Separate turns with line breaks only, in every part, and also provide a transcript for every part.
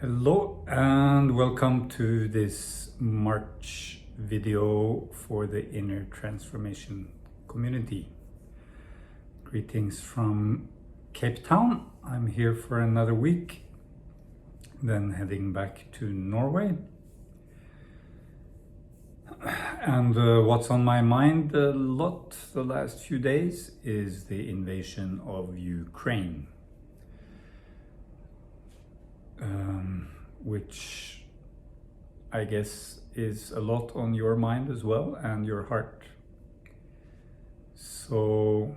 Hello and welcome to this March video for the Inner Transformation community. Greetings from Cape Town. I'm here for another week, then heading back to Norway. And what's on my mind a lot the last few days is the invasion of Ukraine. Which I guess is a lot on your mind as well and your heart. So,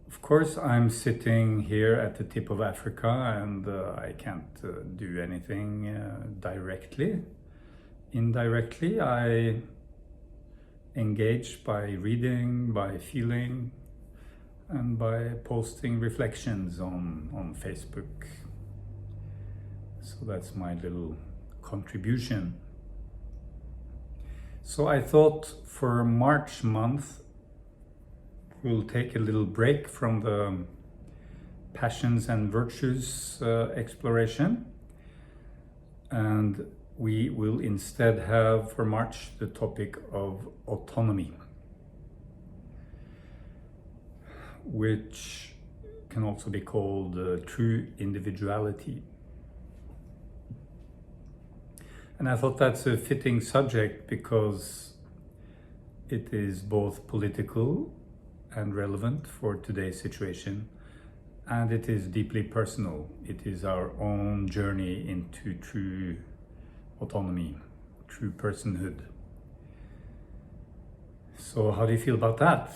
of course, I'm sitting here at the tip of Africa and I can't do anything directly. Indirectly, I engage by reading, by feeling, and by posting reflections on Facebook. So that's my little contribution. So I thought for March month, we'll take a little break from the passions and virtues exploration. And we will instead have for March the topic of autonomy, which can also be called true individuality. And I thought that's a fitting subject because it is both political and relevant for today's situation, and it is deeply personal. It is our own journey into true autonomy, true personhood. So how do you feel about that?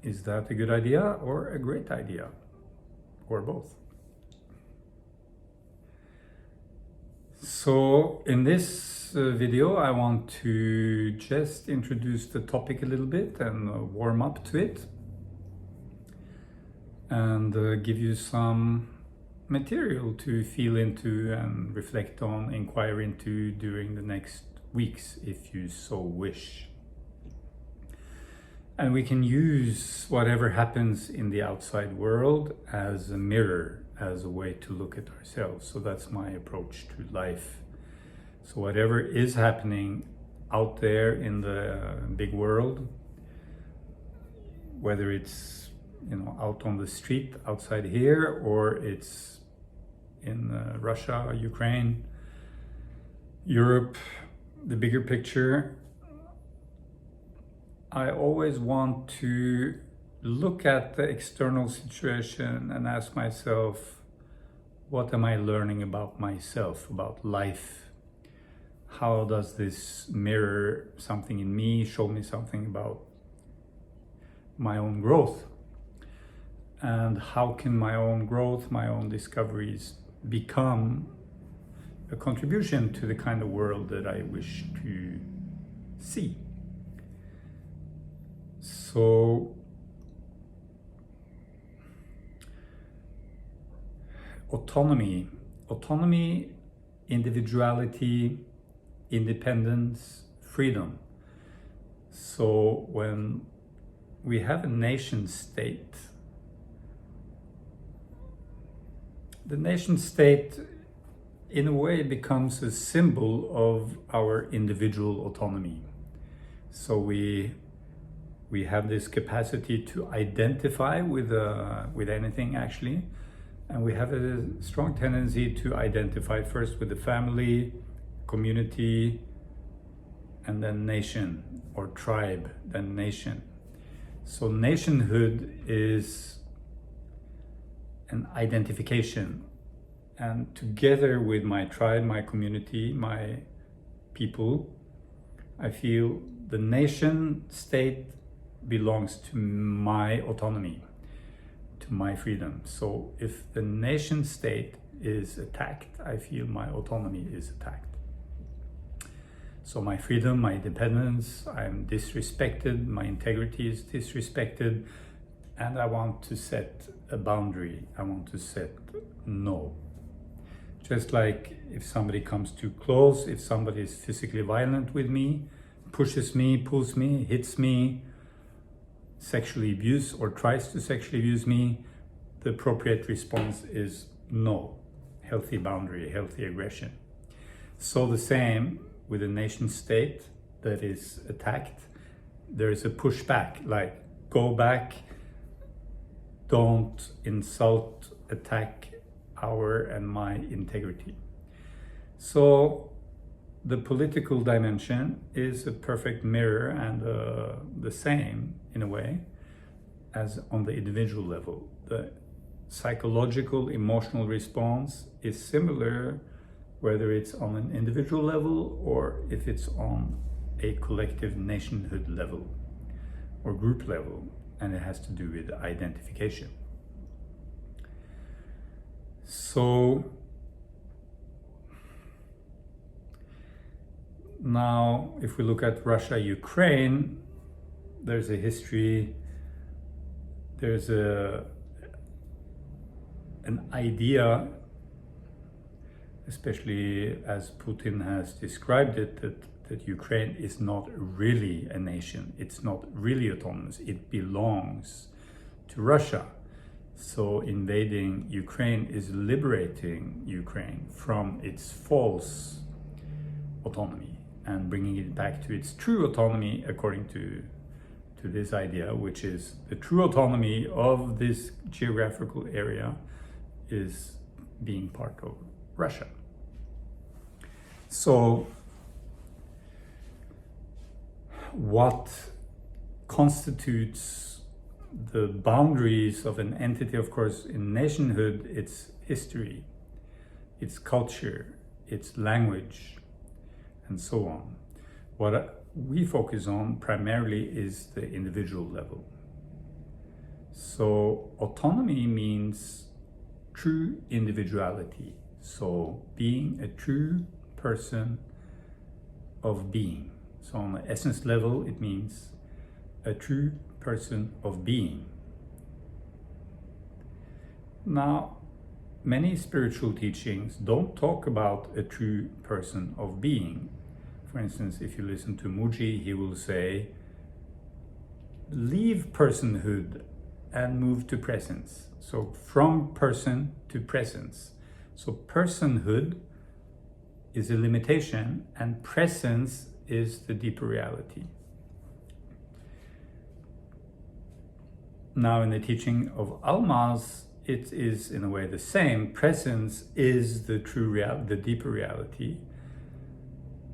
Is that a good idea or a great idea? Or both? So in this video, I want to just introduce the topic a little bit and warm up to it. And give you some material to feel into and reflect on, inquire into during the next weeks, if you so wish. And we can use whatever happens in the outside world as a mirror, as a way to look at ourselves. So that's my approach to life. So whatever is happening out there in the big world, whether it's out on the street outside here, or it's in Russia, Ukraine, Europe, the bigger picture, I always want to look at the external situation and ask myself, what am I learning about myself, about life? How does this mirror something in me, show me something about my own growth? And how can my own growth, my own discoveries become a contribution to the kind of world that I wish to see? So, autonomy, individuality, independence, freedom. So when we have a nation state, the nation state in a way becomes a symbol of our individual autonomy. So we have this capacity to identify with anything actually, and we have a strong tendency to identify first with the family, community, and then nation, or tribe, then nation. So nationhood is an identification, and together with my tribe, my community, my people, I feel the nation state belongs to my autonomy, to my freedom. So if the nation state is attacked, I feel my autonomy is attacked. So my freedom, my independence, I'm disrespected, my integrity is disrespected, and I want to set a boundary. I want to set no. Just like if somebody comes too close, if somebody is physically violent with me, pushes me, pulls me, hits me, sexually abuse or tries to sexually abuse me, the appropriate response is no. Healthy boundary, healthy aggression. So the same with a nation state that is attacked, there is a pushback, like go back, don't insult, attack our and my integrity. So the political dimension is a perfect mirror and the same in a way as on the individual level. The psychological, emotional response is similar whether it's on an individual level or if it's on a collective nationhood level or group level, and it has to do with identification. So now if we look at Russia, Ukraine, there's a history, there's an idea, especially as Putin has described it, that Ukraine is not really a nation, it's not really autonomous, it belongs to Russia. So invading Ukraine is liberating Ukraine from its false autonomy and bringing it back to its true autonomy according to this idea, which is the true autonomy of this geographical area is being part of Russia. So what constitutes the boundaries of an entity? Of course, in nationhood, it's history, its culture, its language, and so on. What we focus on primarily is the individual level. So autonomy means true individuality. So being a true person of being. So on the essence level, it means a true person of being. Now, many spiritual teachings don't talk about a true person of being. For instance, if you listen to Muji, he will say, leave personhood and move to presence. So from person to presence. So personhood is a limitation and presence is the deeper reality. Now in the teaching of Alma's, it is in a way the same. Presence is the true reality, the deeper reality.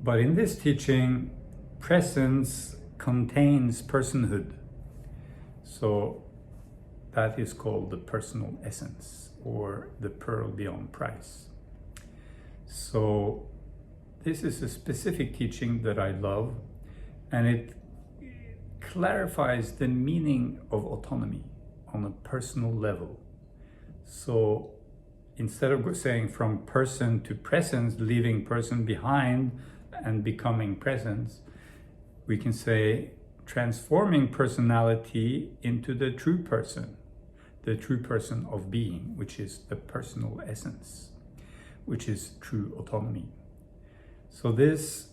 But in this teaching, presence contains personhood. So that is called the personal essence or the pearl beyond price. So this is a specific teaching that I love, and it clarifies the meaning of autonomy on a personal level. So instead of saying from person to presence, leaving person behind and becoming presence, we can say transforming personality into the true person of being, which is the personal essence, which is true autonomy. So this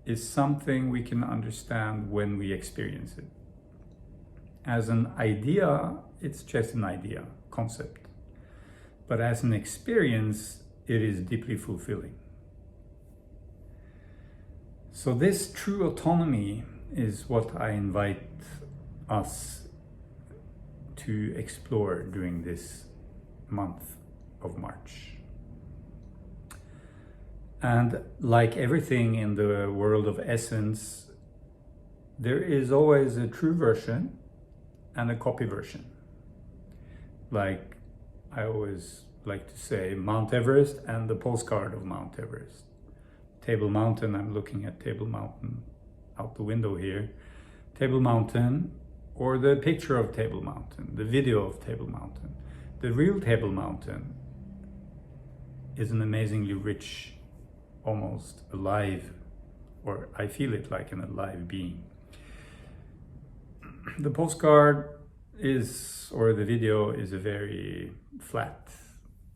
is something we can understand when we experience it. As an idea, it's just an idea, concept. But as an experience, it is deeply fulfilling. So this true autonomy is what I invite us to explore during this month of March. And like everything in the world of essence, there is always a true version and a copy version. Like I always like to say, Mount Everest and the postcard of Mount Everest. Table Mountain, I'm looking at Table Mountain out the window here. Table Mountain, or the picture of Table Mountain, the video of Table Mountain. The real Table Mountain is an amazingly rich, almost alive, or I feel it like an alive being. The postcard is, or the video is a very flat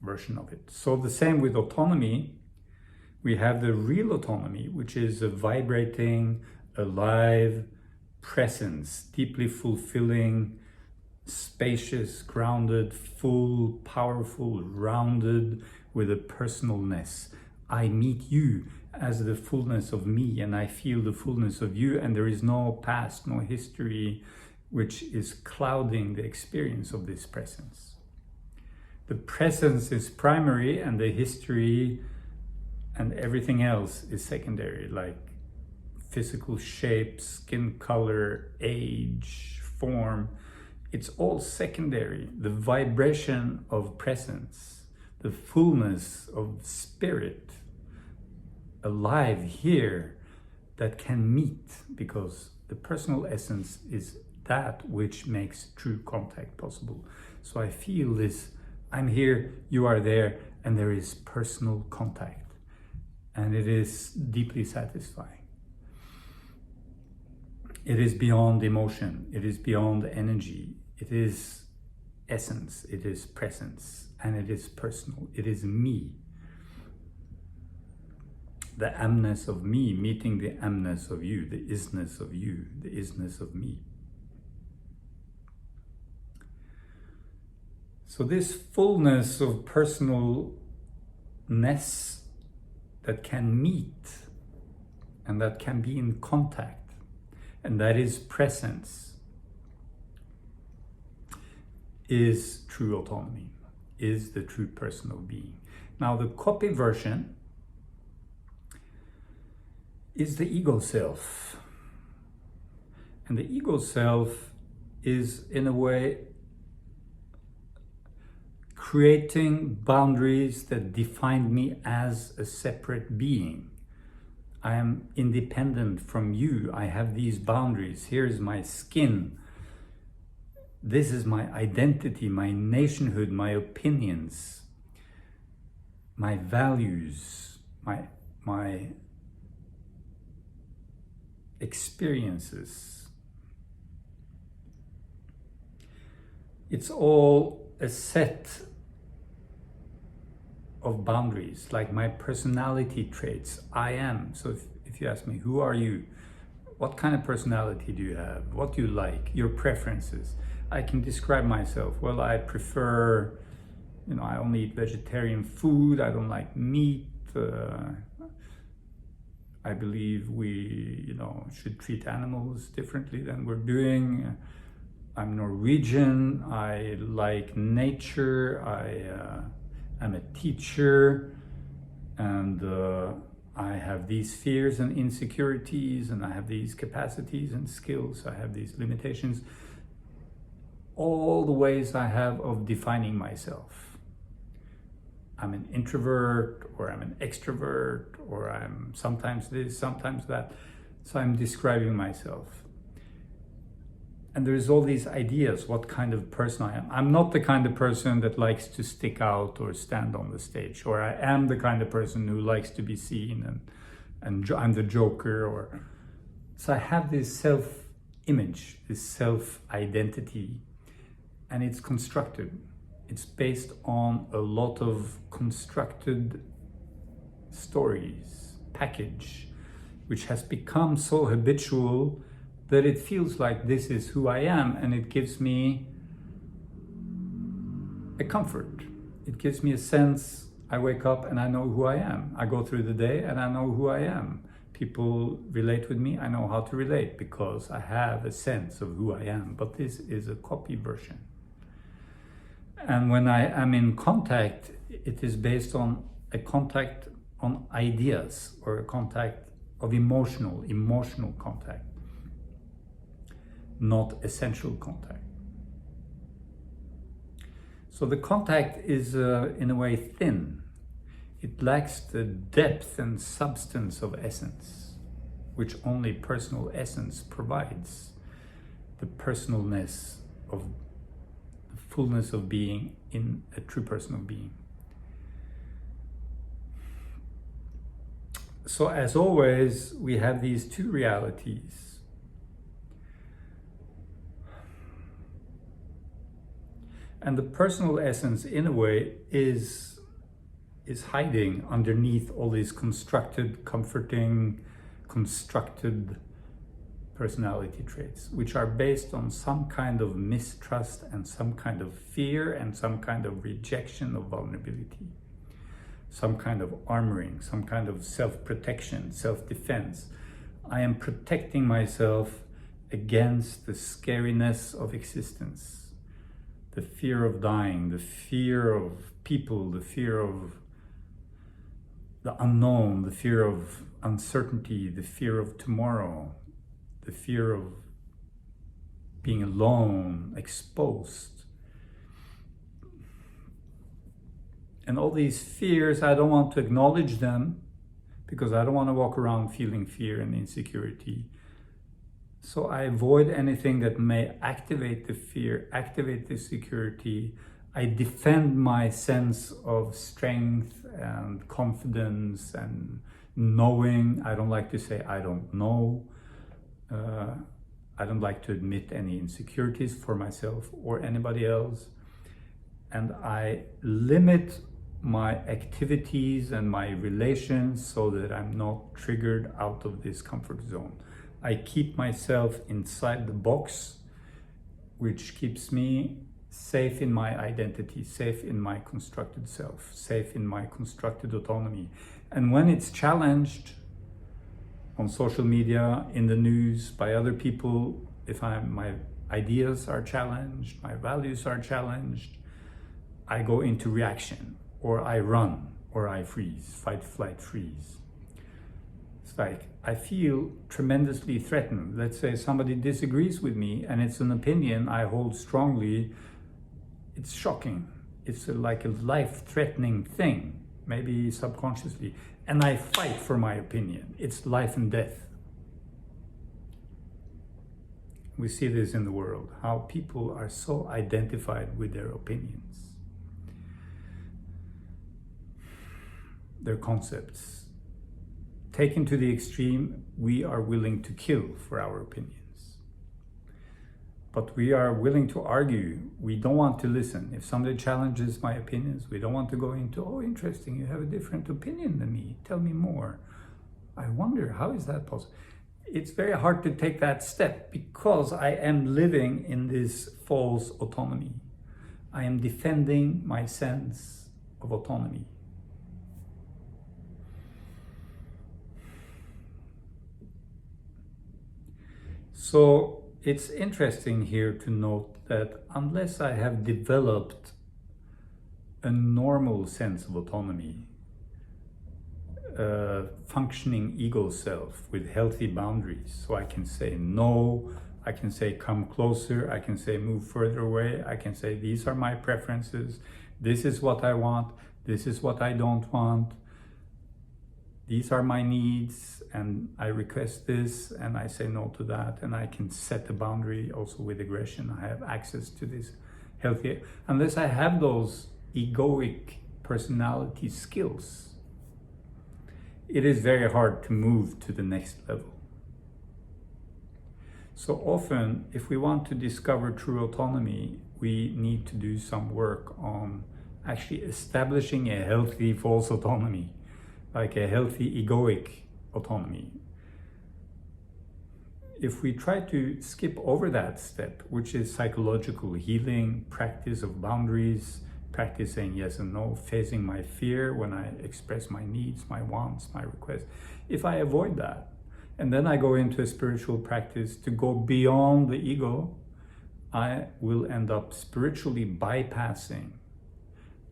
version of it. So the same with autonomy. We have the real autonomy, which is a vibrating, alive presence, deeply fulfilling, spacious, grounded, full, powerful, rounded, with a personalness. I meet you as the fullness of me, and I feel the fullness of you, and there is no past, no history, which is clouding the experience of this presence. The presence is primary, and the history and everything else is secondary, like physical shape, skin color, age, form. It's all secondary. The vibration of presence, the fullness of spirit, alive here, that can meet, because the personal essence is that which makes true contact possible. So I feel this, I'm here, you are there, and there is personal contact. And it is deeply satisfying. It is beyond emotion, it is beyond energy, it is essence, it is presence, and it is personal, it is me. The amness of me meeting the amness of you, the isness of you, the isness of me. So this fullness of personalness that can meet and that can be in contact, and that is presence, is true autonomy, is the true personal being. Now the copy version is the ego self. And the ego self is, in a way, creating boundaries that define me as a separate being. I am independent from you. I have these boundaries. Here's my skin. This is my identity, my nationhood, my opinions, my values, my experiences. It's all a set of boundaries, like my personality traits. I am. So if you ask me, who are you? What kind of personality do you have? What do you like? Your preferences. I can describe myself. Well, I prefer, I only eat vegetarian food. I don't like meat. I believe we, should treat animals differently than we're doing. I'm Norwegian. I like nature. I'm a teacher, and I have these fears and insecurities, and I have these capacities and skills. I have these limitations. All the ways I have of defining myself. I'm an introvert, or I'm an extrovert, or I'm sometimes this, sometimes that. So I'm describing myself. And there's all these ideas, what kind of person I am. I'm not the kind of person that likes to stick out or stand on the stage, or I am the kind of person who likes to be seen, and I'm the joker. So I have this self-image, this self-identity, and it's constructed. It's based on a lot of constructed stories, package, which has become so habitual that it feels like this is who I am, and it gives me a comfort. It gives me a sense. I wake up and I know who I am. I go through the day and I know who I am. People relate with me, I know how to relate because I have a sense of who I am. But this is a copy version. And when I am in contact, it is based on a contact on ideas, or a contact of emotional contact, not essential contact. So the contact is in a way thin. It lacks the depth and substance of essence, which only personal essence provides. The personalness of the fullness of being in a true personal being. So as always, we have these two realities. And the personal essence, in a way, is hiding underneath all these constructed, comforting, constructed personality traits, which are based on some kind of mistrust and some kind of fear and some kind of rejection of vulnerability, some kind of armoring, some kind of self-protection, self-defense. I am protecting myself against the scariness of existence, the fear of dying, the fear of people, the fear of the unknown, the fear of uncertainty, the fear of tomorrow, the fear of being alone, exposed. And all these fears, I don't want to acknowledge them because I don't want to walk around feeling fear and insecurity. So I avoid anything that may activate the fear, activate the security. I defend my sense of strength and confidence and knowing. I don't like to say I don't know. I don't like to admit any insecurities for myself or anybody else. And I limit my activities and my relations so that I'm not triggered out of this comfort zone. I keep myself inside the box, which keeps me safe in my identity, safe in my constructed self, safe in my constructed autonomy. And when it's challenged on social media, in the news, by other people, if my ideas are challenged, my values are challenged, I go into reaction, or I run, or I freeze, fight, flight, freeze. It's like I feel tremendously threatened. Let's say somebody disagrees with me and it's an opinion I hold strongly. It's shocking. It's like a life-threatening thing, maybe subconsciously. And I fight for my opinion. It's life and death. We see this in the world, how people are so identified with their opinions, their concepts. Taken to the extreme, we are willing to kill for our opinions. But we are willing to argue. We don't want to listen. If somebody challenges my opinions, we don't want to go into, oh, interesting, you have a different opinion than me. Tell me more. I wonder, how is that possible? It's very hard to take that step because I am living in this false autonomy. I am defending my sense of autonomy. So it's interesting here to note that unless I have developed a normal sense of autonomy, functioning ego self with healthy boundaries, so I can say no, I can say come closer, I can say move further away, I can say these are my preferences, this is what I want, this is what I don't want, these are my needs, and I request this, and I say no to that, and I can set a boundary also with aggression. I have access to this healthy, unless I have those egoic personality skills, it is very hard to move to the next level. So often, if we want to discover true autonomy, we need to do some work on actually establishing a healthy false autonomy, like a healthy egoic autonomy. If we try to skip over that step, which is psychological healing, practice of boundaries, practice saying yes and no, facing my fear when I express my needs, my wants, my requests, if I avoid that, and then I go into a spiritual practice to go beyond the ego, I will end up spiritually bypassing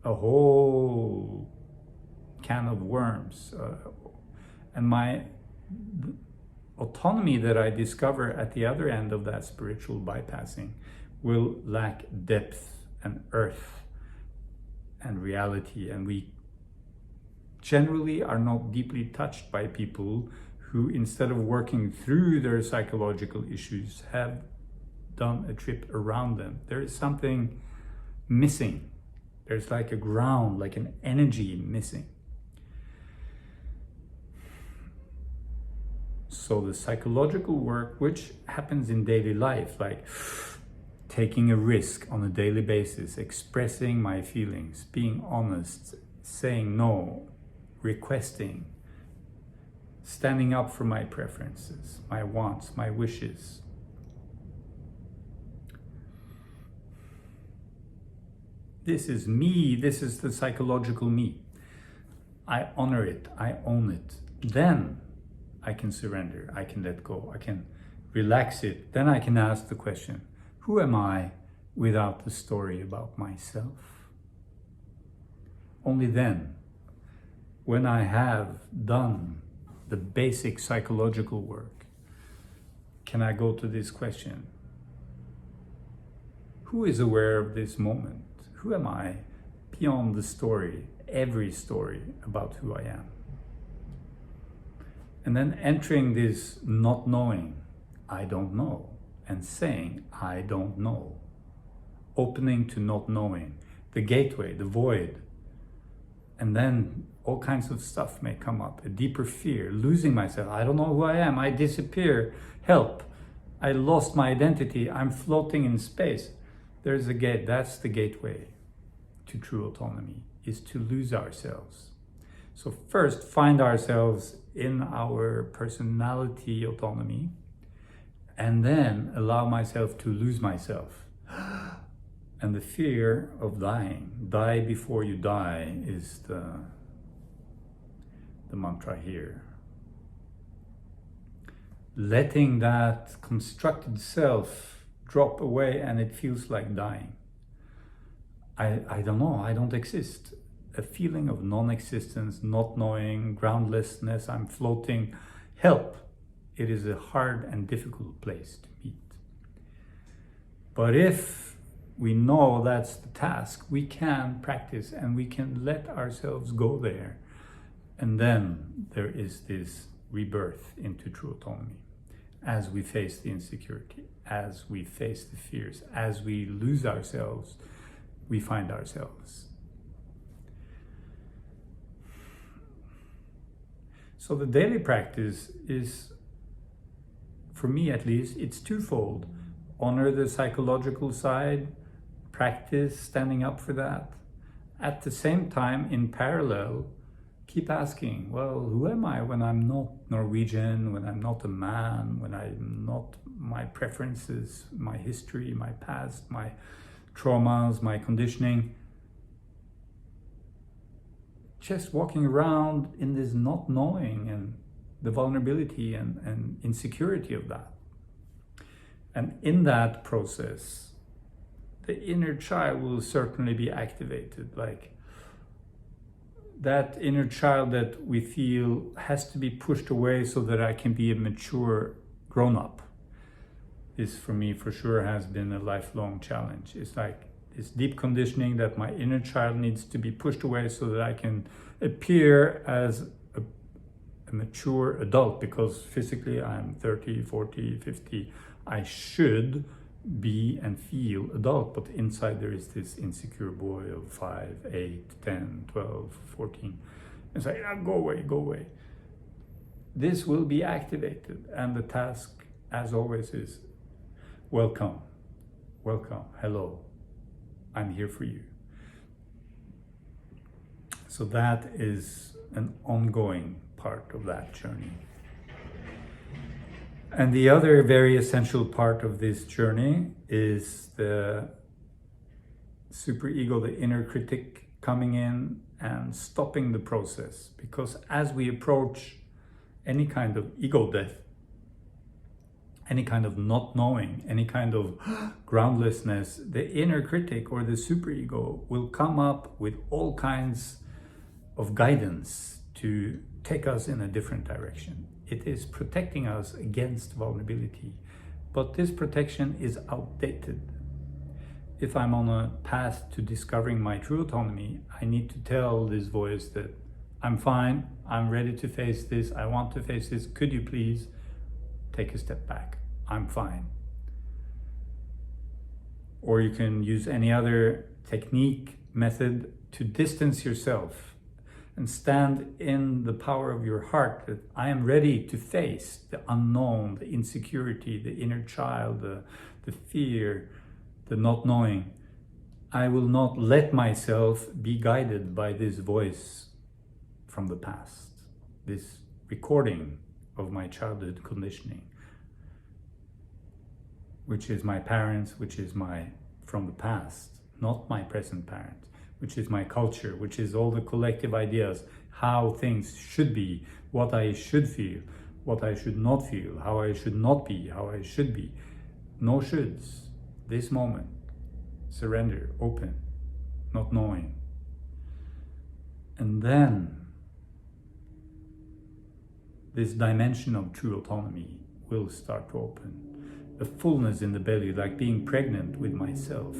a whole can of worms. And my autonomy that I discover at the other end of that spiritual bypassing will lack depth and earth and reality. And we generally are not deeply touched by people who, instead of working through their psychological issues, have done a trip around them. There is something missing. There's like a ground, like an energy missing. So the psychological work, which happens in daily life, like taking a risk on a daily basis, expressing my feelings, being honest, saying no, requesting, standing up for my preferences, my wants, my wishes. This is me, this is the psychological me. I honor it, I own it. Then I can surrender, I can let go, I can relax it. Then I can ask the question, who am I without the story about myself? Only then, when I have done the basic psychological work, can I go to this question, who is aware of this moment? Who am I beyond the story, every story about who I am? And then entering this not knowing, I don't know, and saying, I don't know. Opening to not knowing, the gateway, the void. And then all kinds of stuff may come up, a deeper fear, losing myself. I don't know who I am, I disappear, help. I lost my identity, I'm floating in space. There's a gate, that's the gateway to true autonomy, is to lose ourselves. So first, find ourselves in our personality autonomy, and then allow myself to lose myself. And the fear of dying, die before you die, is the mantra here. Letting that constructed self drop away, and it feels like dying. I don't know, I don't exist. A feeling of non-existence, not knowing, groundlessness, I'm floating. Help! It is a hard and difficult place to meet. But if we know that's the task, we can practice and we can let ourselves go there. And then there is this rebirth into true autonomy. As we face the insecurity, as we face the fears, as we lose ourselves, we find ourselves. So the daily practice is, for me at least, it's twofold. Honor the psychological side, practice standing up for that. At the same time, in parallel, keep asking, well, who am I when I'm not Norwegian, when I'm not a man, when I'm not my preferences, my history, my past, my traumas, my conditioning? Just walking around in this not knowing and the vulnerability and insecurity of that. And in that process, the inner child will certainly be activated. Like that inner child that we feel has to be pushed away so that I can be a mature grown-up. This for me for sure has been a lifelong challenge. It's like this deep conditioning that my inner child needs to be pushed away so that I can appear as a mature adult, because physically I'm 30, 40, 50. I should be and feel adult, but inside there is this insecure boy of 5, 8, 10, 12, 14. It's like, go away, go away. This will be activated, and the task, as always, is welcome, welcome, hello, I'm here for you. So that is an ongoing part of that journey. And the other very essential part of this journey is the superego, the inner critic, coming in and stopping the process. Because as we approach any kind of ego death, any kind of not knowing, any kind of groundlessness, the inner critic or the superego will come up with all kinds of guidance to take us in a different direction. It is protecting us against vulnerability, but this protection is outdated. If I'm on a path to discovering my true autonomy, I need to tell this voice that I'm fine, I'm ready to face this, I want to face this, could you please take a step back? I'm fine. Or you can use any other technique, method to distance yourself and stand in the power of your heart that I am ready to face the unknown, the insecurity, the inner child, the fear, the not knowing. I will not let myself be guided by this voice from the past, this recording of my childhood conditioning, which is my parents, which is from the past, not my present parents, which is my culture, which is all the collective ideas, how things should be, what I should feel, what I should not feel, how I should not be, how I should be. No shoulds. This moment, surrender, open, not knowing. And then this dimension of true autonomy will start to open. A fullness in the belly, like being pregnant with myself,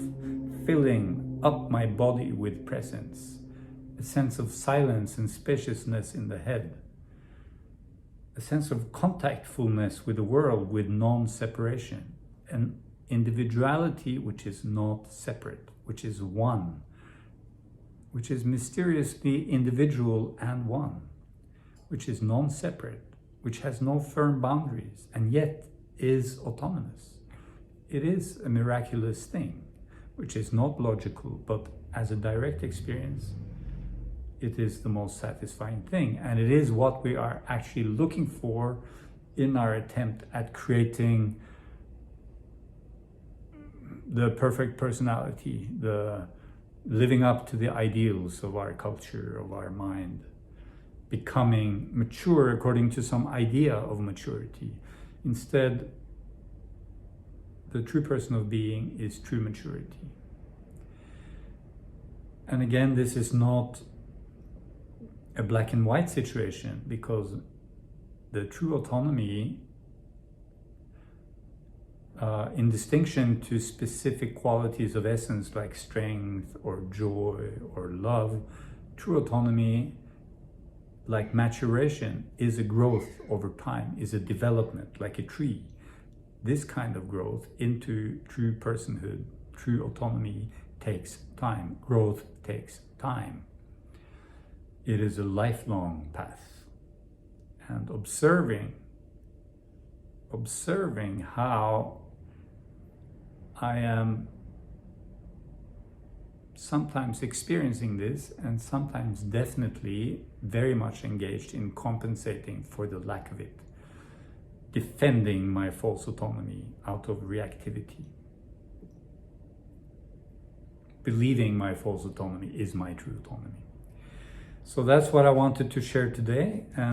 filling up my body with presence, a sense of silence and spaciousness in the head, a sense of contactfulness with the world, with non-separation, an individuality which is not separate, which is one, which is mysteriously individual and one, which is non-separate, which has no firm boundaries, and yet is autonomous. It is a miraculous thing, which is not logical, but as a direct experience, it is the most satisfying thing. And it is what we are actually looking for in our attempt at creating the perfect personality, the living up to the ideals of our culture, of our mind, becoming mature according to some idea of maturity. Instead, the true person of being is true maturity. And again, this is not a black and white situation, because the true autonomy, in distinction to specific qualities of essence like strength or joy or love, true autonomy, like maturation, is a growth over time, is a development, like a tree. This kind of growth into true personhood, true autonomy, takes time. Growth takes time. It is a lifelong path. And observing how I am sometimes experiencing this, and sometimes definitely very much engaged in compensating for the lack of it, defending my false autonomy out of reactivity, believing my false autonomy is my true autonomy. So that's what I wanted to share today. And